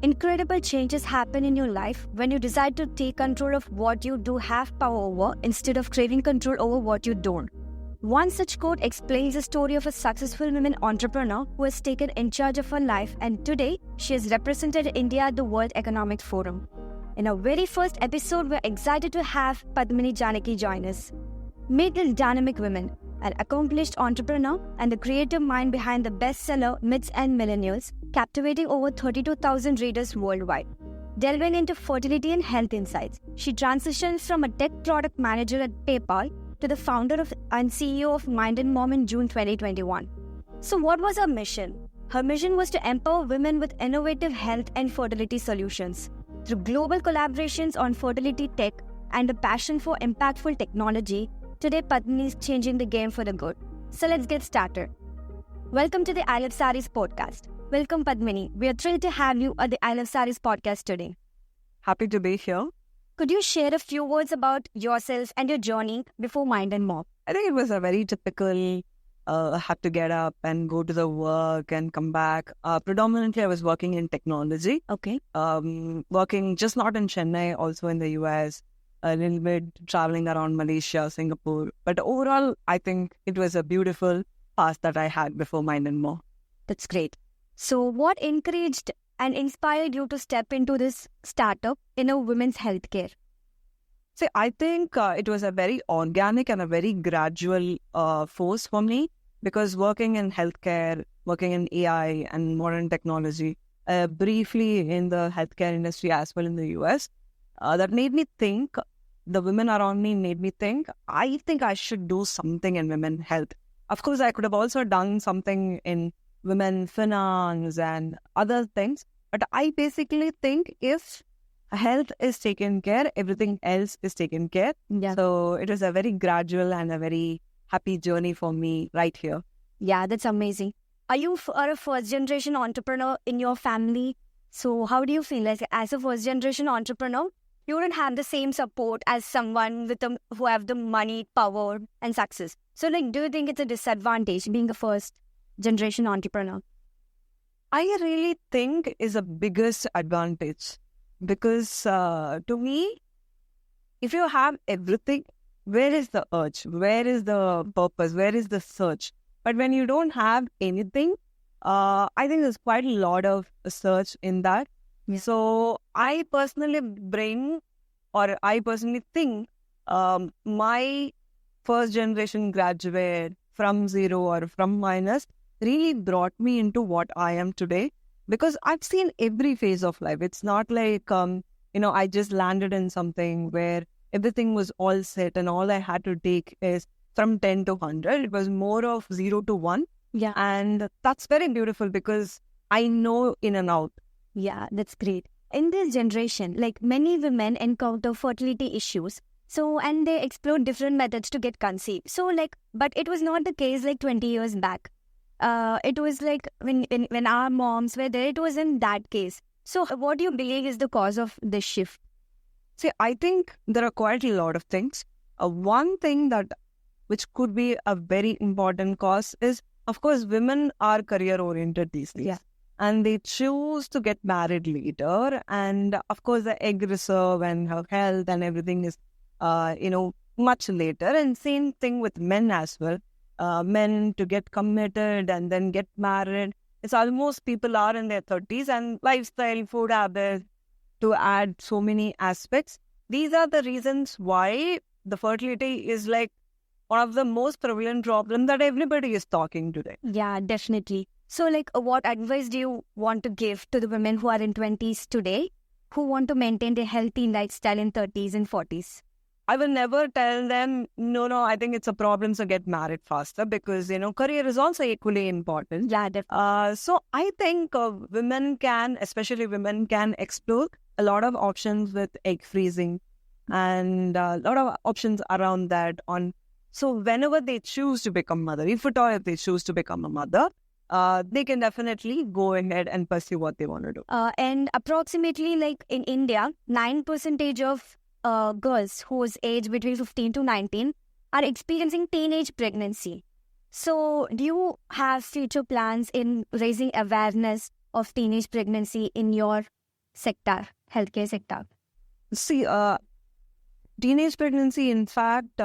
Incredible changes happen in your life when you decide to take control of what you do have power over instead of craving control over what you don't. One such quote explains the story of a successful woman entrepreneur who has taken in charge of her life, and today she has represented India at the World Economic Forum. In our very first episode, we're excited to have Padmini Janaki join us. Meet this dynamic woman, an accomplished entrepreneur and the creative mind behind the bestseller Myths and Millennials, captivating over 32,000 readers worldwide. Delving into fertility and health insights, she transitions from a tech product manager at PayPal to the founder and CEO of Mind and Mom in June 2021. So what was her mission? Her mission was to empower women with innovative health and fertility solutions. Through global collaborations on fertility tech and a passion for impactful technology, today Padmini is changing the game for the good. So let's get started. Welcome to the I Love Sarees podcast. Welcome Padmini. We are thrilled to have you at the I Love Sarees podcast today. Happy to be here. Could you share a few words about yourself and your journey before Mind and Mom? I think it was a very typical, have to get up and go to the work and come back. Predominantly, I was working in technology. Okay. Working just not in Chennai, also in the US, a little bit traveling around Malaysia, Singapore. But overall, I think it was a beautiful past that I had before Mind and Mom. That's great. So what encouraged and inspired you to step into this startup in a women's healthcare? See, I think it was a very organic and a very gradual force for me, because working in healthcare, working in AI and modern technology, briefly in the healthcare industry as well in the US, that made me think, the women around me made me think I should do something in women health. Of course, I could have also done something in women finance and other things, but I basically think if health is taken care, everything else is taken care. Yeah. So it was a very gradual and a very happy journey for me right here. Yeah, that's amazing. Are you a first-generation entrepreneur in your family? So how do you feel like as a first-generation entrepreneur, you don't have the same support as someone with who have the money, power, and success? So do you think it's a disadvantage being a first-generation entrepreneur? I really think is a biggest advantage, because to me, if you have everything, where is the urge? Where is the purpose? Where is the search? But when you don't have anything, I think there's quite a lot of search in that. Yeah. So I personally think my first generation graduate from zero or from minus really brought me into what I am today, because I've seen every phase of life. It's not like, I just landed in something where everything was all set and all I had to take is from 10 to 100. It was more of 0 to 1. Yeah. And that's very beautiful because I know in and out. Yeah, that's great. In this generation, many women encounter fertility issues. And they explore different methods to get conceived. But it was not the case 20 years back. It was when our moms were there, it wasn't that case. So what do you believe is the cause of this shift? See, I think there are quite a lot of things. One thing which could be a very important cause is, of course, women are career-oriented these days. Yeah. And they choose to get married later. And of course, the egg reserve and her health and everything is, much later. And same thing with men as well. Men to get committed and then get married. It's almost people are in their 30s, and lifestyle, food habits, to add so many aspects. These are the reasons why the fertility is one of the most prevalent problems that everybody is talking today. Yeah, definitely. So what advice do you want to give to the women who are in 20s today who want to maintain a healthy lifestyle in 30s and 40s? I will never tell them, no, I think it's a problem, so get married faster, because, career is also equally important. Yeah, definitely. So I think especially women can explore a lot of options with egg freezing and a lot of options around that. So whenever they choose to become mother, if they choose to become a mother, they can definitely go ahead and pursue what they want to do. And approximately in India, 9% of girls whose age between 15 to 19 are experiencing teenage pregnancy. So do you have future plans in raising awareness of teenage pregnancy in your sector, healthcare sector? See, teenage pregnancy, in fact,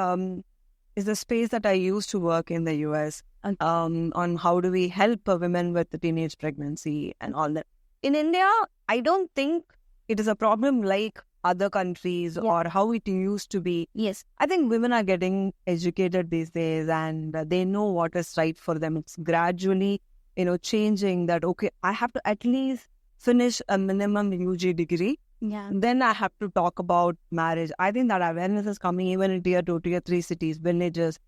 is the space that I used to work in the US on how do we help women with the teenage pregnancy and all that. In India, I don't think it is a problem like other countries or how it used to be. Yes. I think women are getting educated these days and they know what is right for them. It's gradually, changing that, okay, I have to at least finish a minimum UG degree. Yeah. Then I have to talk about marriage. I think that awareness is coming even in tier 2, tier 3 cities, villages.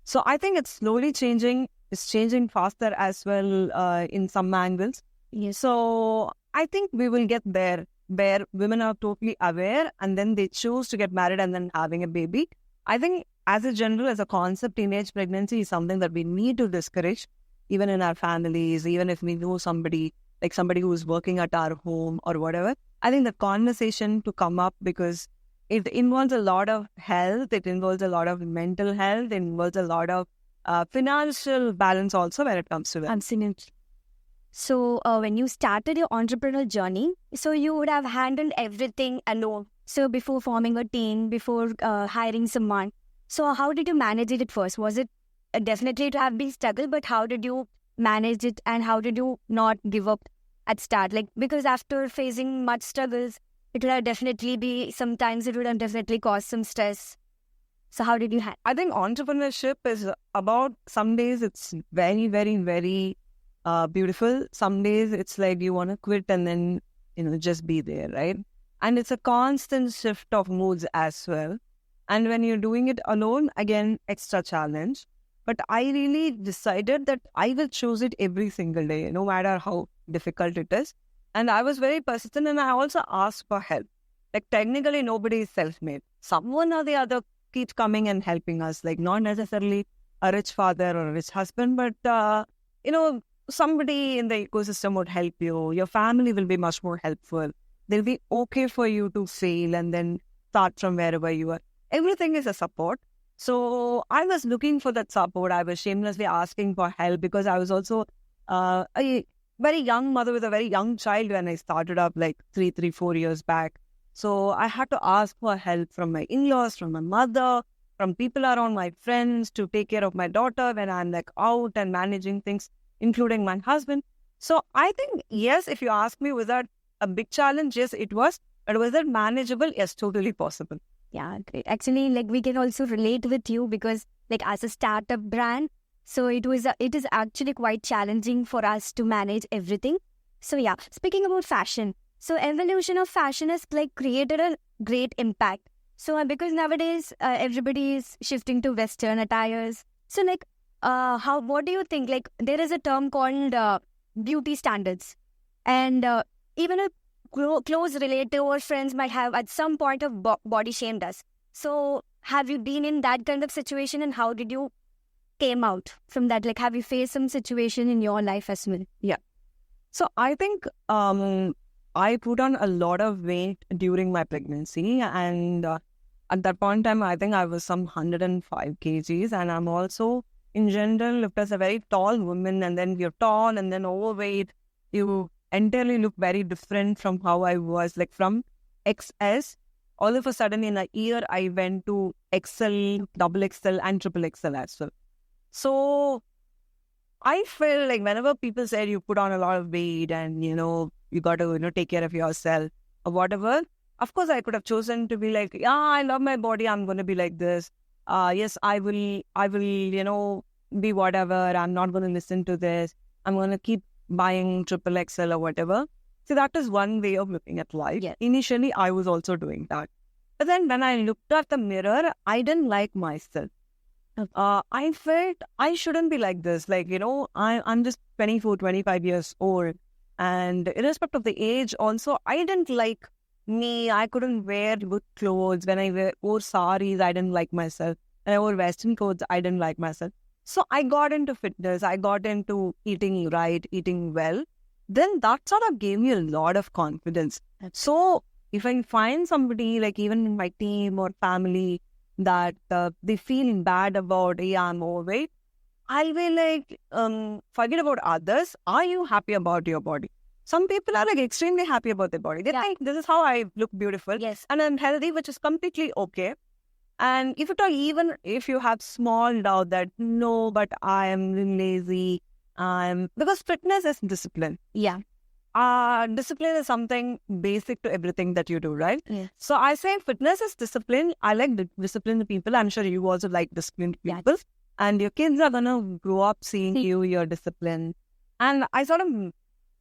So I think it's slowly changing. It's changing faster as well in some angles. Yes. So I think we will get there where women are totally aware and then they choose to get married and then having a baby. I think as a general, as a concept, teenage pregnancy is something that we need to discourage, even in our families, even if we know somebody, like somebody who is working at our home or whatever. I think the conversation to come up because it involves a lot of health, it involves a lot of mental health, it involves a lot of financial balance also when it comes to that. Absolutely. So when you started your entrepreneurial journey, so you would have handled everything alone. So before forming a team, before hiring someone. So how did you manage it at first? Was it definitely to have been struggle, but how did you manage it and how did you not give up at start? Like, because after facing much struggles, it would have definitely be, sometimes it would have definitely caused some stress. So how did you handle? I think entrepreneurship is about, some days it's very, very, very beautiful. Some days it's like you want to quit and then, just be there, right? And it's a constant shift of moods as well. And when you're doing it alone, again, extra challenge. But I really decided that I will choose it every single day, no matter how difficult it is. And I was very persistent and I also asked for help. Like technically nobody is self-made. Someone or the other keeps coming and helping us. Like not necessarily a rich father or a rich husband, but, somebody in the ecosystem would help you. Your family will be much more helpful. They'll be okay for you to fail and then start from wherever you are. Everything is a support. So I was looking for that support. I was shamelessly asking for help because I was also a very young mother with a very young child when I started up like 4 years back. So I had to ask for help from my in-laws, from my mother, from people around, my friends, to take care of my daughter when I'm like out and managing things, including my husband. So I think, yes, if you ask me, was that a big challenge? Yes, it was. But was it manageable? Yes, totally possible. Yeah, great. Actually, like we can also relate with you because like as a startup brand, so it is actually quite challenging for us to manage everything. So yeah, speaking about fashion, so evolution of fashion has like created a great impact. So because nowadays everybody is shifting to Western attires. So like what do you think? Like there is a term called beauty standards, and even a close relative or friends might have at some point of body shamed us. So have you been in that kind of situation and how did you came out from that? Like have you faced some situation in your life as well? Yeah. So I think I put on a lot of weight during my pregnancy and at that point in time, I think I was some 105 kgs and I'm also in general looked as a very tall woman and then you're tall and then overweight. You entirely look very different from how I was, like from XS. All of a sudden in a year, I went to XL, double XL and triple XL as well. So I felt like whenever people said you put on a lot of weight and, you got to, take care of yourself or whatever, of course I could have chosen to be like, yeah, I love my body. I'm going to be like this. Yes, I will, be whatever. I'm not going to listen to this. I'm going to keep buying triple XL or whatever. So that is one way of looking at life. Yes. Initially, I was also doing that. But then when I looked at the mirror, I didn't like myself. Okay. I felt I shouldn't be like this. Like, I'm just 24, 25 years old. And irrespective of the age also, I didn't like me. I couldn't wear good clothes. When I wore sarees, I didn't like myself. When I wore Western clothes, I didn't like myself. So I got into fitness. I got into eating right, eating well. Then that sort of gave me a lot of confidence. So if I find somebody, like even in my team or family, that they feel bad about, yeah, I'm overweight, I'll be like, forget about others. Are you happy about your body? Some people are like extremely happy about their body. They think this is how I look beautiful. Yes. And I'm healthy, which is completely okay. And if at all, even if you have small doubt that no, but I am lazy, because fitness is discipline. Yeah. Discipline is something basic to everything that you do, right? Yeah. So I say fitness is discipline. I like disciplined people. I'm sure you also like disciplined people. Yes. And your kids are going to grow up seeing you're disciplined. And I sort of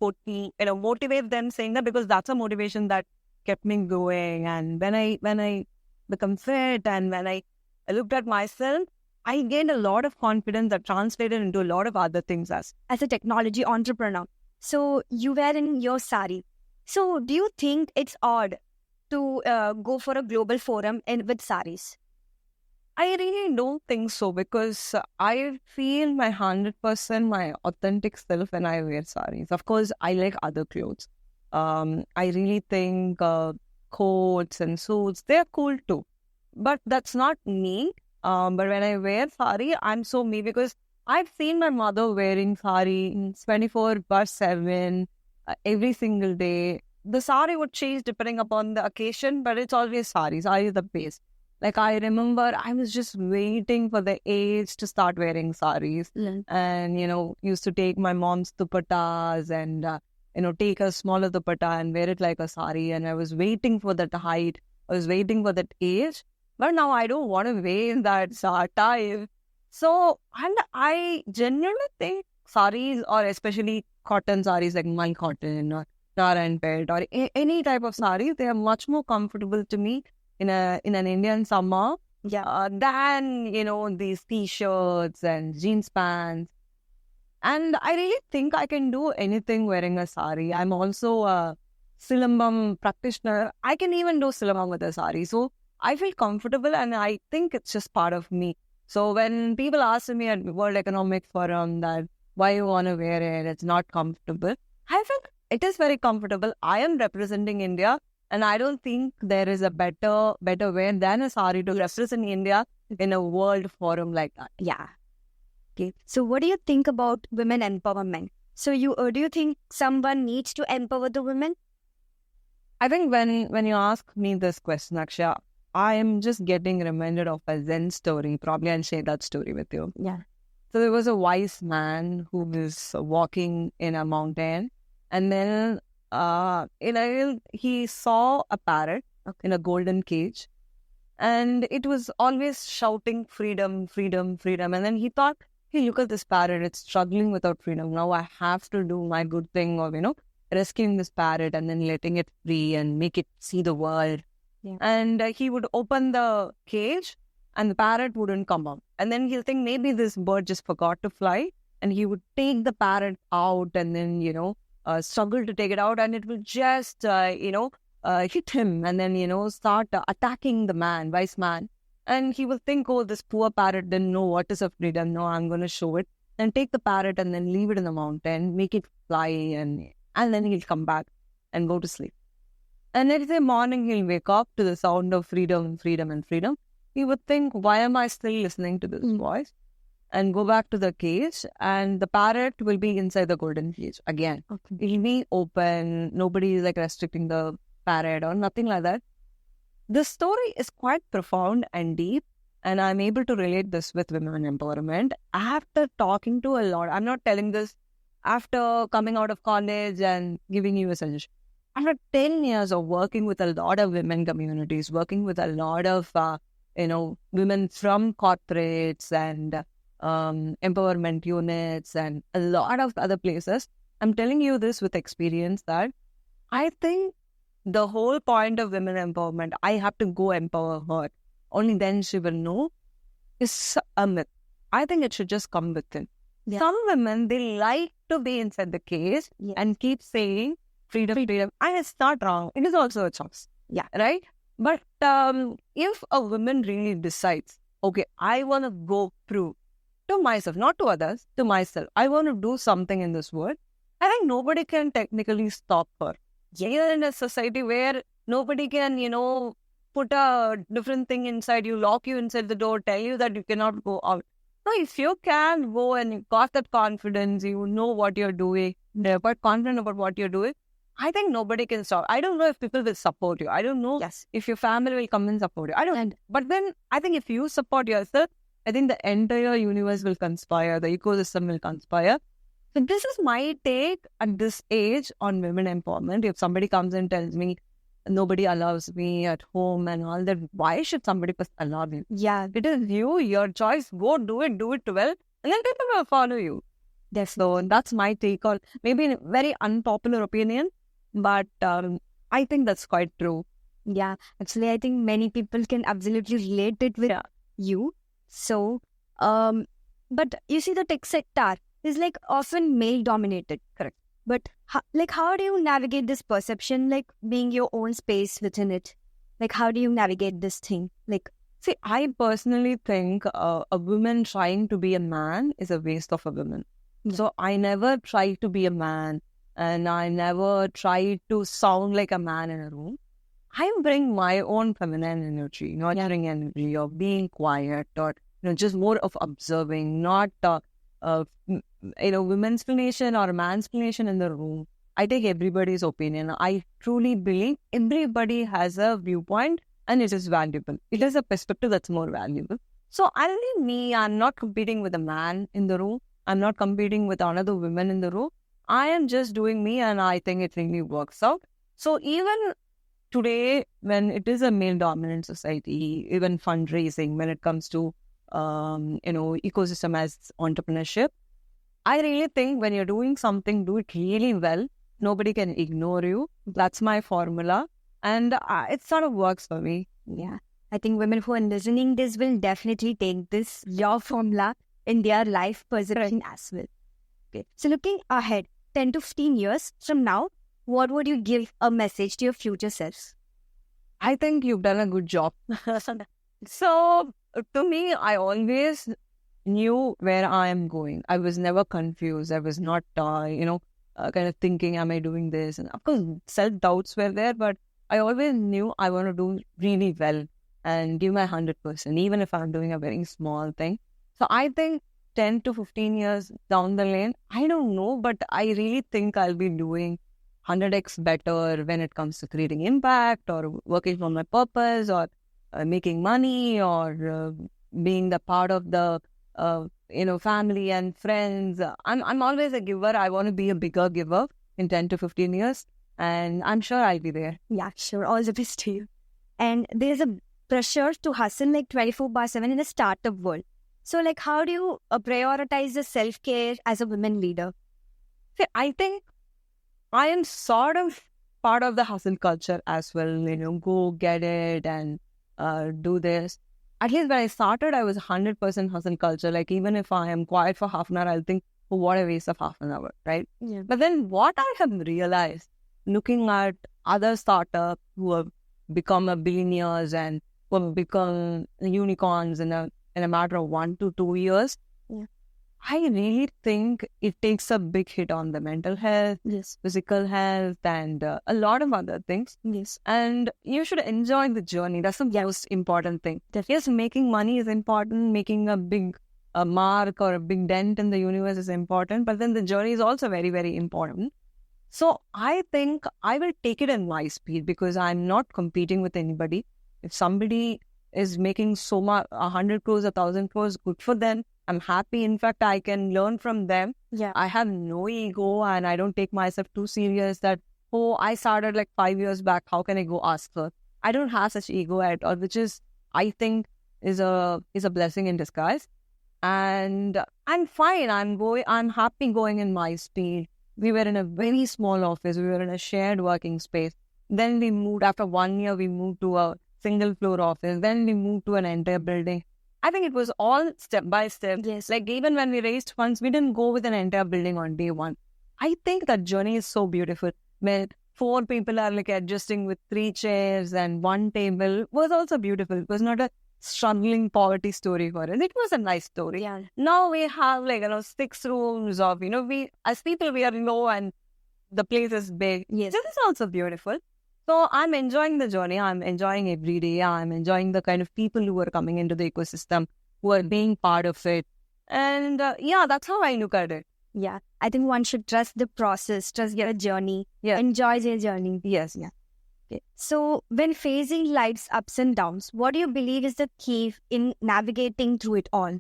motivate them saying that, because that's a motivation that kept me going. And when I become fit and when I looked at myself, I gained a lot of confidence that translated into a lot of other things as a technology entrepreneur. So you were in your sari. So do you think it's odd to go for a global forum with saris? I really don't think so, because I feel my 100% my authentic self when I wear saris. Of course, I like other clothes. I really think coats and suits, they're cool too. But that's not me. But when I wear sari, I'm so me, because I've seen my mother wearing sari 24/7 every single day. The sari would change depending upon the occasion, but it's always sari. Sari is the base. Like, I remember I was just waiting for the age to start wearing saris. And, used to take my mom's dupattas and, take a smaller dupatta and wear it like a sari. And I was waiting for that height. I was waiting for that age. But now I don't want to wear that type. So, and I genuinely think saris, or especially cotton saris like my cotton or Tara and Pet or any type of saris, they are much more comfortable to me in an Indian summer than, these t-shirts and jeans pants. And I really think I can do anything wearing a sari. I'm also a silambam practitioner. I can even do silambam with a sari. So I feel comfortable, and I think it's just part of me. So when people ask me at World Economic Forum that why you want to wear it, it's not comfortable, I feel it is very comfortable. I am representing India, and I don't think there is a better way than a sari to represent India in a world forum like that. Yeah. Okay. So what do you think about women empowerment? So do you think someone needs to empower the women? I think when you ask me this question, Akshay, I am just getting reminded of a Zen story. Probably I'll share that story with you. Yeah. So there was a wise man who was walking in a mountain, and then he saw a parrot in a golden cage, and it was always shouting freedom, freedom, freedom. And then he thought, hey, look at this parrot, it's struggling without freedom. Now I have to do my good thing of, rescuing this parrot and then letting it free and make it see the world. Yeah. And he would open the cage and the parrot wouldn't come out. And then he'll think maybe this bird just forgot to fly, and he would take the parrot out and then, struggle to take it out, and it will just, hit him and then, start attacking the wise man. And he will think, oh, this poor parrot didn't know what is a freedom. No, I'm going to show it. And take the parrot and then leave it in the mountain, make it fly, and then he'll come back and go to sleep. And next day morning, he'll wake up to the sound of freedom, freedom, and freedom. He would think, why am I still listening to this voice? And go back to the cage, and the parrot will be inside the golden cage again. Okay. It'll be open. Nobody is restricting the parrot or nothing like that. The story is quite profound and deep, and I'm able to relate this with women empowerment after talking to a lot. I'm not telling this after coming out of college and giving you a suggestion. After 10 years of working with a lot of women communities, working with a lot of, women from corporates and empowerment units and a lot of other places, I'm telling you this with experience that I think the whole point of women empowerment, I have to go empower her. Only then she will know, is a myth. I think it should just come within. Yeah. Some women, they like to be inside the cage and keep saying, freedom, freedom. And it's not wrong. It is also a choice. Yeah. Right? But if a woman really decides, okay, I want to go prove to myself, not to others, to myself, I want to do something in this world, I think nobody can technically stop her. You're in a society where nobody can, put a different thing inside you, lock you inside the door, tell you that you cannot go out. No, if you can go and you got that confidence, you know what you're doing, they're quite confident about what you're doing, I think nobody can stop. I don't know if people will support you. I don't know if your family will come and support you. I don't. But then I think if you support yourself, I think the entire universe will conspire. The ecosystem will conspire. So this is my take at this age on women empowerment. If somebody comes and tells me nobody allows me at home and all that, why should somebody first allow me? Yeah. It is you, your choice. Go do it well, and then people will follow you. So that's my take on maybe a very unpopular opinion, but I think that's quite true. Yeah, actually, I think many people can absolutely relate it with you. So, but you see, the tech sector is like often male dominated. Correct. But how do you navigate this perception, like being your own space within it? Like, how do you navigate this thing? Like, see, I personally think a woman trying to be a man is a waste of a woman. Yeah. So I never try to be a man, and I never try to sound like a man in a room. I bring my own feminine energy, nurturing energy, of being quiet, or just more of observing, not women's explanation or man's explanation in the room. I take everybody's opinion. I truly believe everybody has a viewpoint and it is valuable. It is a perspective that's more valuable. So I'll leave me. I'm not competing with a man in the room. I'm not competing with another woman in the room. I am just doing me, and I think it really works out. So even today, when it is a male-dominant society, even fundraising, when it comes to ecosystem as entrepreneurship, I really think when you're doing something, do it really well. Nobody can ignore you. That's my formula, and it sort of works for me. Yeah, I think women who are listening this will definitely take this your formula in their life perception as well. Okay. So looking ahead, 10 to 15 years from now, what would you give a message to your future selves? I think you've done a good job. So to me, I always knew where I am going. I was never confused. I was not, kind of thinking, am I doing this? And of course, self-doubts were there, but I always knew I want to do really well and give my 100%, even if I'm doing a very small thing. So I think 10 to 15 years down the lane, I don't know, but I really think I'll be doing 100x better when it comes to creating impact or working on my purpose or making money or being the part of the, family and friends. I'm always a giver. I want to be a bigger giver in 10 to 15 years, and I'm sure I'll be there. Yeah, sure. All the best to you. And there's a pressure to hustle like 24/7 in a startup world. So, like, how do you prioritize the self-care as a women leader? See, I think I am sort of part of the hustle culture as well. Go get it and do this. At least when I started, I was 100% hustle culture. Like, even if I am quiet for half an hour, I'll think, oh, what a waste of half an hour, right? Yeah. But then what I have realized, looking at other startups who have become billionaires and who have become unicorns in a matter of 1 to 2 years, I really think it takes a big hit on the mental health, physical health, and a lot of other things. Yes. And you should enjoy the journey. That's the most important thing. Yes, making money is important, making a big mark or a big dent in the universe is important, but then the journey is also very, very important. So I think I will take it in my speed because I'm not competing with anybody. If somebody is making so much, 100 crores, 1,000 crores, good for them. I'm happy. In fact, I can learn from them. Yeah. I have no ego and I don't take myself too serious that, oh, I started like 5 years back. How can I go ask her? I don't have such ego at all, which is, I think, is a blessing in disguise. And I'm fine. I'm happy going in my speed. We were in a very small office. We were in a shared working space. Then we moved, after 1 year, we moved to a single floor office. Then we moved to an entire building. I think it was all step by step. Yes. Like even when we raised funds, we didn't go with an entire building on day one. I think that journey is so beautiful. When 4 people are like adjusting with 3 chairs and 1 table was also beautiful. It was not a struggling poverty story for us. It was a nice story. Yeah. Now we have 6 rooms of, we as people we are low and the place is big. Yes. This is also beautiful. So I'm enjoying the journey. I'm enjoying every day. I'm enjoying the kind of people who are coming into the ecosystem, who are being part of it. And that's how I look at it. Yeah. I think one should trust the process, trust your journey, enjoy your journey. Yes. Yeah. Okay. So when facing life's ups and downs, what do you believe is the key in navigating through it all?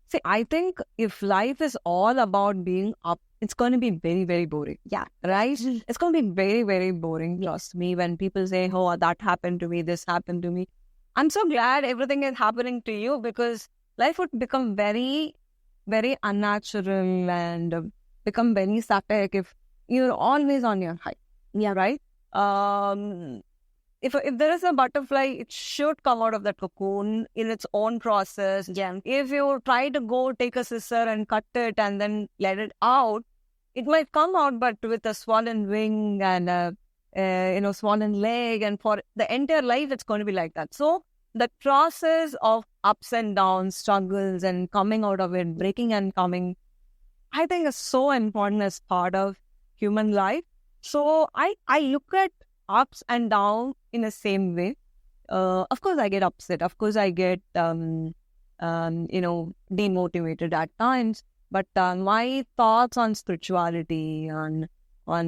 See, I think if life is all about being up, it's going to be very, very boring. Yeah. Right? It's going to be very, very boring. Trust me, when people say, oh, that happened to me, this happened to me. I'm so glad everything is happening to you, because life would become very, very unnatural and become very static if you're always on your high. Yeah. Right? If there is a butterfly, it should come out of that cocoon in its own process. Yeah. If you try to go take a scissor and cut it and then let it out, it might come out, but with a swollen wing and a swollen leg, and for the entire life, it's going to be like that. So the process of ups and downs, struggles, and coming out of it, breaking and coming, I think is so important as part of human life. So I look at ups and downs in the same way. Of course, I get upset. Of course, I get demotivated at times. But my thoughts on spirituality, on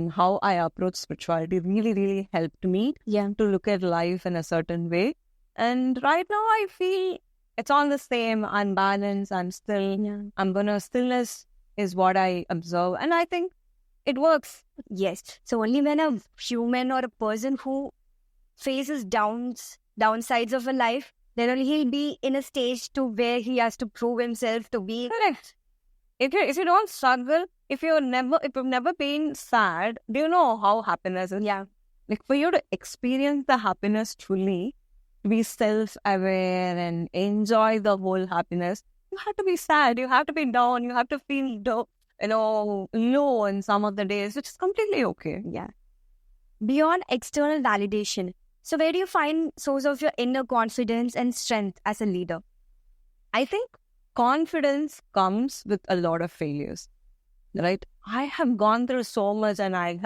how I approach spirituality, really, really helped me to look at life in a certain way. And right now, I feel it's all the same. I'm balanced. I'm still. Stillness is what I observe, and I think it works. Yes. So only when a human or a person who faces downsides of a life, then only he'll be in a stage to where he has to prove himself to be. Correct. If you don't struggle, if you've never been sad, do you know how happiness is? Yeah. Like, for you to experience the happiness truly, to be self-aware and enjoy the whole happiness, you have to be sad, you have to be down, you have to feel low in some of the days, which is completely okay. Yeah. Beyond external validation, so where do you find source of your inner confidence and strength as a leader? I think confidence comes with a lot of failures, right? I have gone through so much, and I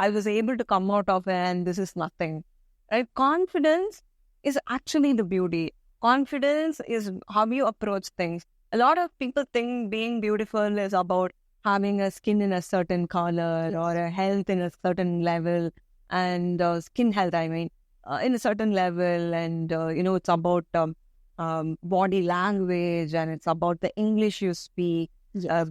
was able to come out of it, and this is nothing, right? Confidence is actually the beauty. Confidence is how you approach things. A lot of people think being beautiful is about having a skin in a certain color or a health in a certain level, and skin health, in a certain level, and it's about body language, and it's about the English you speak,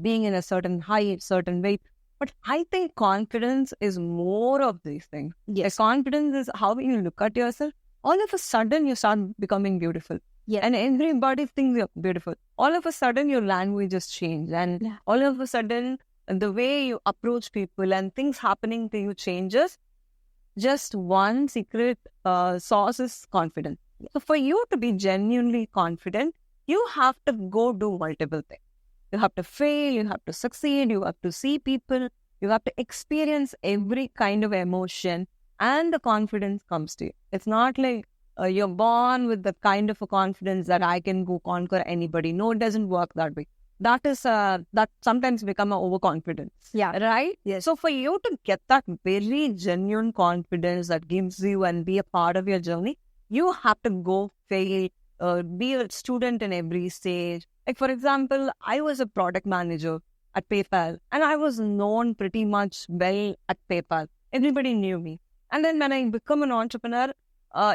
being in a certain height, certain weight. But I think confidence is more of these things. Yes. Confidence is how you look at yourself. All of a sudden, you start becoming beautiful. Yeah. And everybody thinks you're beautiful. All of a sudden, your language has changed. And all of a sudden, the way you approach people and things happening to you changes. Just one secret source is confidence. So for you to be genuinely confident, you have to go do multiple things. You have to fail, you have to succeed, you have to see people, you have to experience every kind of emotion, and the confidence comes to you. It's not like you're born with the kind of a confidence that I can go conquer anybody. No, it doesn't work that way. That is that sometimes become an overconfidence. Yeah. Right? Yes. So for you to get that very genuine confidence that gives you and be a part of your journey, you have to go fail, be a student in every stage. Like, for example, I was a product manager at PayPal, and I was known pretty much well at PayPal. Everybody knew me. And then when I become an entrepreneur,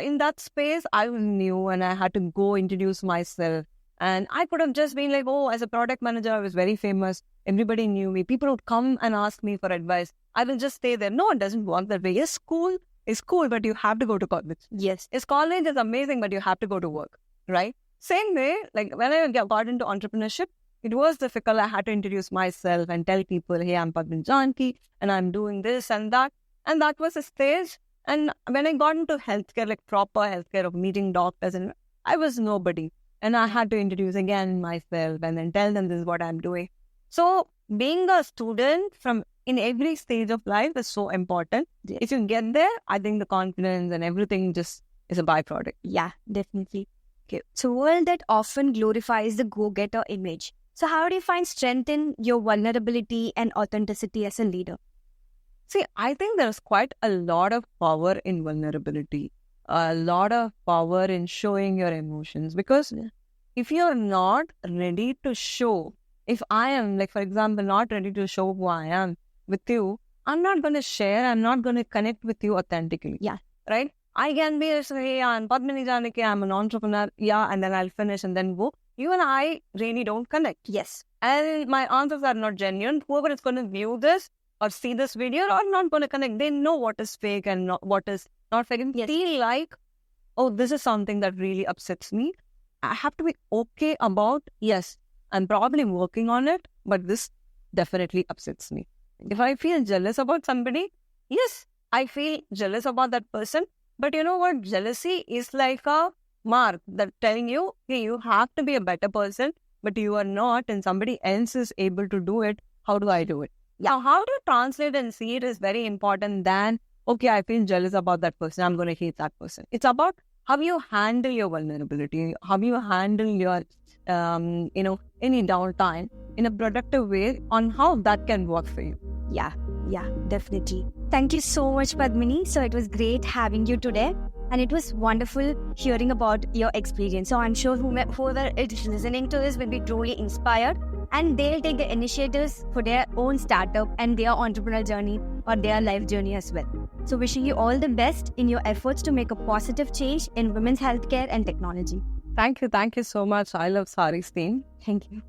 in that space, I was new, and I had to go introduce myself. And I could have just been like, oh, as a product manager, I was very famous. Everybody knew me. People would come and ask me for advice. I will just stay there. No, it doesn't work that way. Yes, school is cool, but you have to go to college. Yes. College is amazing, but you have to go to work, right? Same way, like when I got into entrepreneurship, it was difficult. I had to introduce myself and tell people, hey, I'm Padmini Janaki, and I'm doing this and that. And that was a stage. And when I got into healthcare, like proper healthcare of meeting doctors, and I was nobody. And I had to introduce again myself and then tell them this is what I'm doing. So being a student in every stage of life is so important. Yes. If you get there, I think the confidence and everything just is a byproduct. Yeah, definitely. Okay. So a world that often glorifies the go-getter image. So how do you find strength in your vulnerability and authenticity as a leader? See, I think there's quite a lot of power in vulnerability, a lot of power in showing your emotions, because if you're not ready to show, if I am, like, for example, not ready to show who I am with you, I'm not going to share, I'm not going to connect with you authentically. Yeah. Right? I can be, hey, I'm Padmini Janaki, I'm an entrepreneur, yeah, and then I'll finish and then go. You and I really don't connect. Yes. And my answers are not genuine. Whoever is going to view this or see this video are not going to connect. They know what is fake and what is not fake. And feel like, oh, this is something that really upsets me. I have to be okay about, yes, I'm probably working on it, but this definitely upsets me. If I feel jealous about somebody, yes, I feel jealous about that person. But you know what? Jealousy is like a mark that telling you, hey, you have to be a better person, but you are not, and somebody else is able to do it. How do I do it? Yeah, how to translate and see it is very important than, okay, I feel jealous about that person, I'm going to hate that person. It's about how you handle your vulnerability, how you handle your, any downtime in a productive way on how that can work for you. Yeah, definitely. Thank you so much, Padmini. So it was great having you today. And it was wonderful hearing about your experience. So I'm sure whoever is listening to this will be truly inspired, and they'll take the initiatives for their own startup and their entrepreneurial journey or their life journey as well. So wishing you all the best in your efforts to make a positive change in women's healthcare and technology. Thank you so much. I love Sarees team. Thank you.